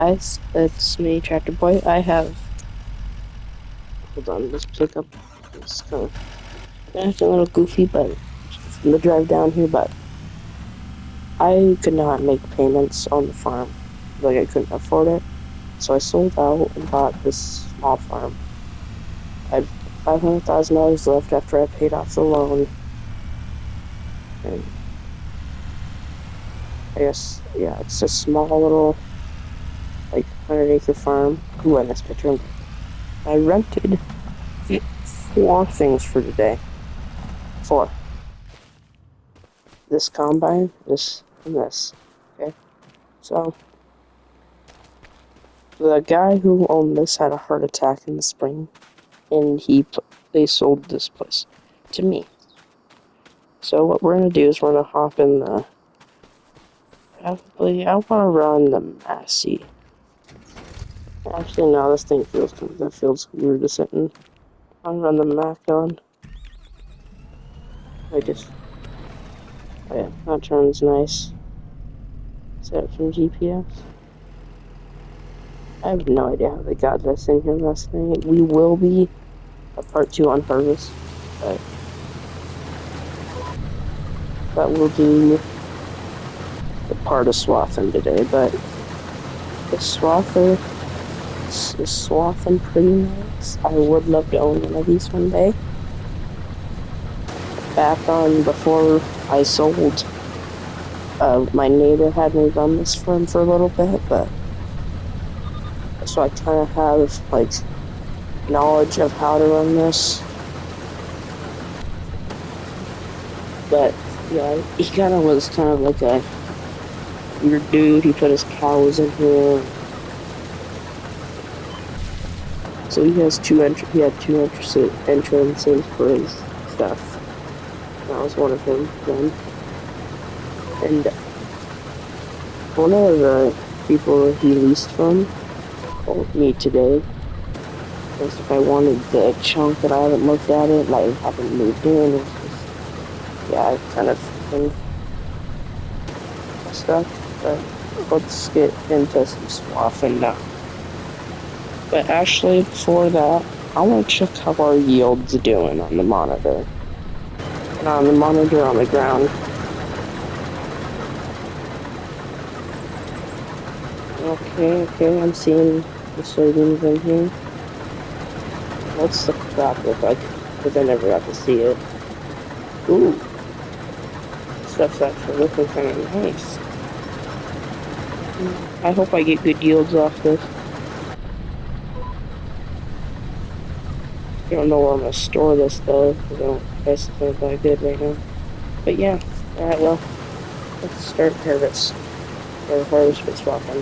Guys, it's me, Tractor Boy. Hold on, this pickup is kind of acting a little goofy, but from the drive down here, but I could not make payments on the farm. Like, I couldn't afford it. So I sold out and bought this small farm. I had $500,000 left after I paid off the loan. And I guess, yeah, it's a small little, like, 100-acre farm. Ooh, I missed picture. I rented four things for today. Four. This combine, this, and this. Okay? So, the guy who owned this had a heart attack in the spring, and they sold this place to me. So what we're gonna do is we're gonna hop in the, probably, I wanna run the Massey. Actually, no, that feels weird to sit in. I'll run the Macon. Oh yeah, that turns nice. Set it from GPS. I have no idea how they got this in here last night. We will be a part 2 on Harvest, but we'll do the part of Swathen today, but the Swather is Swathen pretty nice. I would love to own one of these one day. Back on before I sold, my neighbor had me run this for him for a little bit, but so I kind of have like knowledge of how to run this. But yeah, he kind of was kind of like a weird dude. He put his cows in here. So he has he had two entrances for his stuff. That was one of them then. And one of the people he leased from called me today. Because if I wanted the chunk that I haven't looked at it, like haven't moved in, it's just, yeah, I kind of think stuff. But let's get into some swathing now. But actually, before that, I want to check how our yield's doing on the monitor. And on the monitor on the ground. Okay, I'm seeing the soybeans in here. What's the crop look like? Because I never got to see it. Ooh. Stuff's actually looking kind of nice. I hope I get good yields off this. I don't know where I'm going to store this though, because I don't basically buy good right now. But yeah, alright, well, let's start harvest. Or harvest with swapping.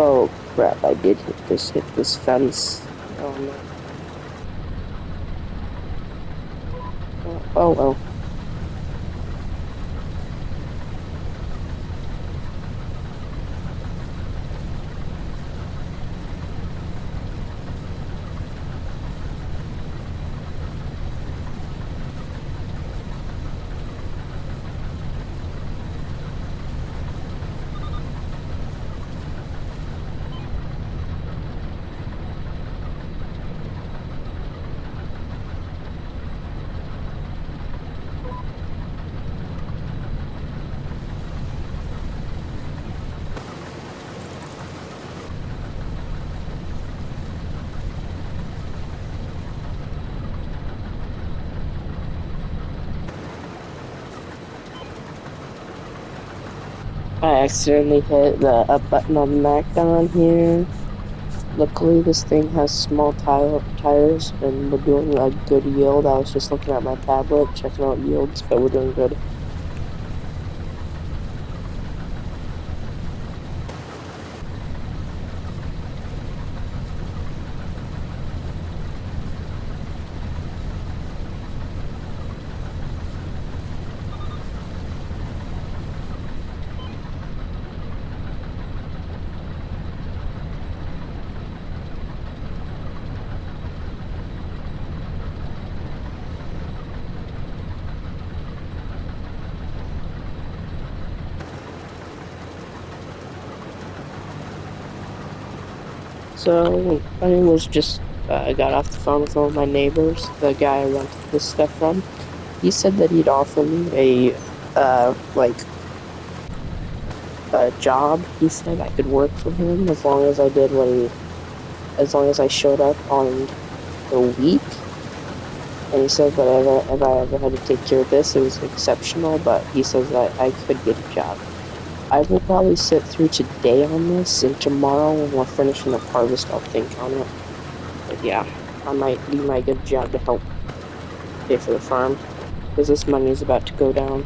Oh crap, I did hit this fence. Oh no. Oh well. I accidentally hit the up button on the Mac down here. Luckily, this thing has small tires, and we're doing a good yield. I was just looking at my tablet, checking out yields, but we're doing good. So, I was just, I got off the phone with one of my neighbors, the guy I rented this stuff from. He said that he'd offer me a job. He said I could work for him as long as I did as long as I showed up on the week. And he said that if I ever had to take care of this, it was exceptional, but he says that I could get a job. I will probably sit through today on this, and tomorrow when we're finishing up harvest, I'll think on it. But yeah, we might get a job to help pay for the farm, because this money is about to go down.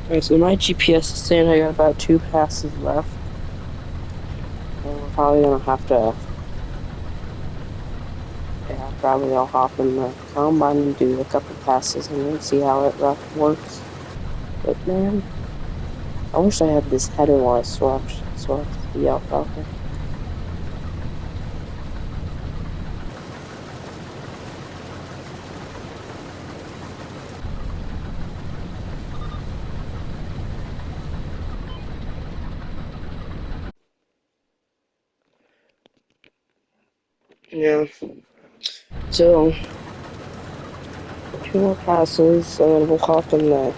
Alright, so my GPS is saying I got about 2 passes left. And we're probably gonna have to, yeah, probably I'll hop in the combine and do a couple passes and then see how it works. But man, I wish I had this header while I swapped the alfalfa. Yeah. So 2 more passes and then we'll hop in the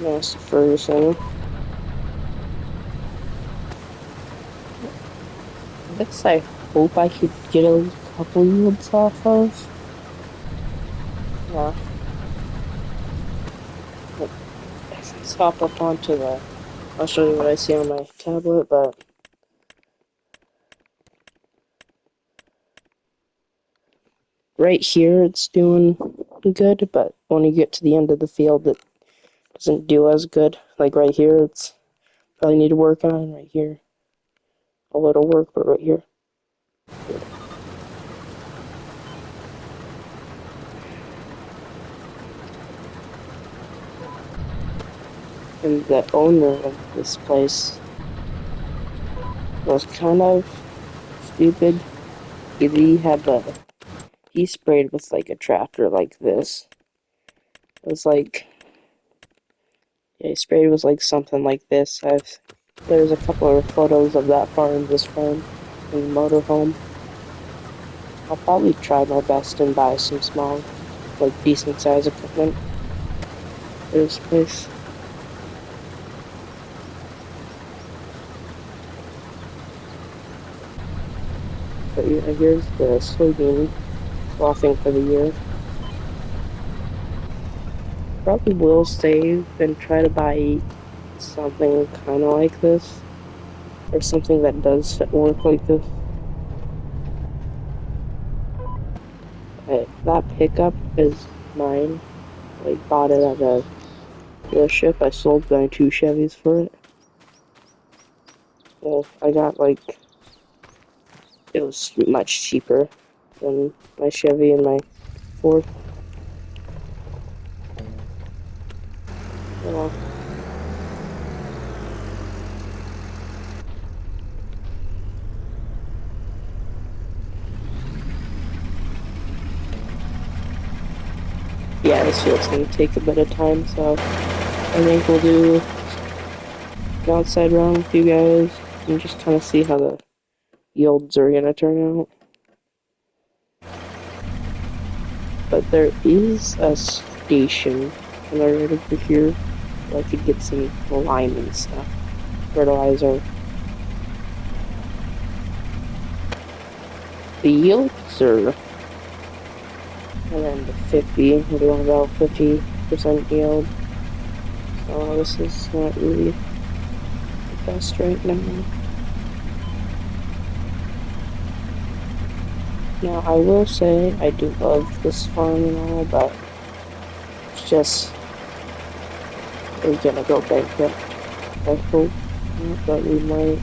Master Ferguson. This I hope I could get a couple yields off of. Yeah. Let's hop up onto the. I'll show you what I see on my tablet, but right here it's doing good, but when you get to the end of the field, it doesn't do as good. Like right here, it's probably need to work on. Right here, a little work, but right here. And the owner of this place was kind of stupid. He sprayed with like a tractor like this. It was like, yeah, he sprayed with like something like this. There's a couple of photos of that farm, this farm, in the motorhome. I'll probably try my best and buy some small, like decent size equipment for this place. But yeah, here's the soybean sloughing for the year. Probably will save and try to buy something kind of like this, or something that does work like this. That pickup is mine. I bought it at a dealership. I sold my 2 Chevys for it. Well, I got like, it was much cheaper than my Chevy and my Ford. Well, yeah, this field's gonna take a bit of time, so I think we'll do an outside round with you guys and just kind of see how the yields are gonna turn out. But there is a station kind of right over here where I could get some lime and stuff, fertilizer. The yields are around the 50, we're doing about 50% yield. So this is not really the best right now. Now I will say I do love this farm and all, but it's just, we're gonna go bankrupt. I hope not, but we might.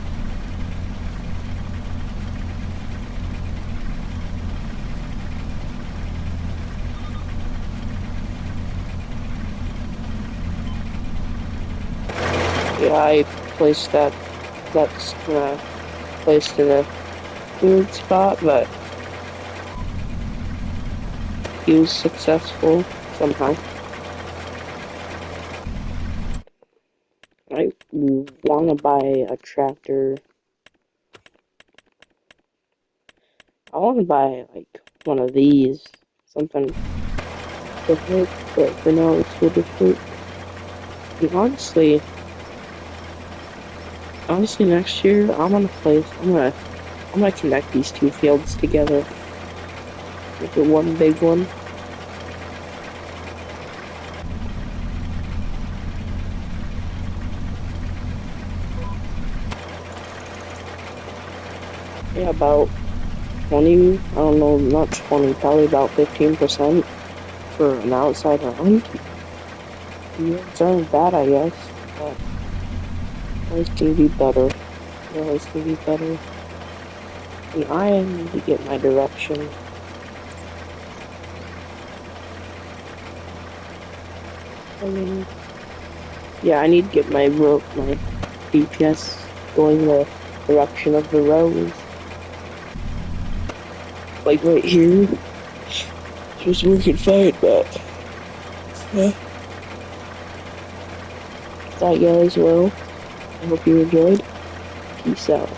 Yeah, I placed that's placed in a weird spot, but he was successful somehow. I want to buy a tractor. I want to buy like one of these, something different, but for now it's so different. And honestly, next year I'm gonna connect these 2 fields together. Make it one big one. Yeah, about 20, I don't know, not 20, probably about 15% for an outside round. Yields aren't bad, I guess, but always can be better. Always can be better. And I need to get my direction. Yeah, I need to get my GPS going the direction of the roads. Like right here. Just working fine, but yeah. That guys, well, I hope you enjoyed. Peace out.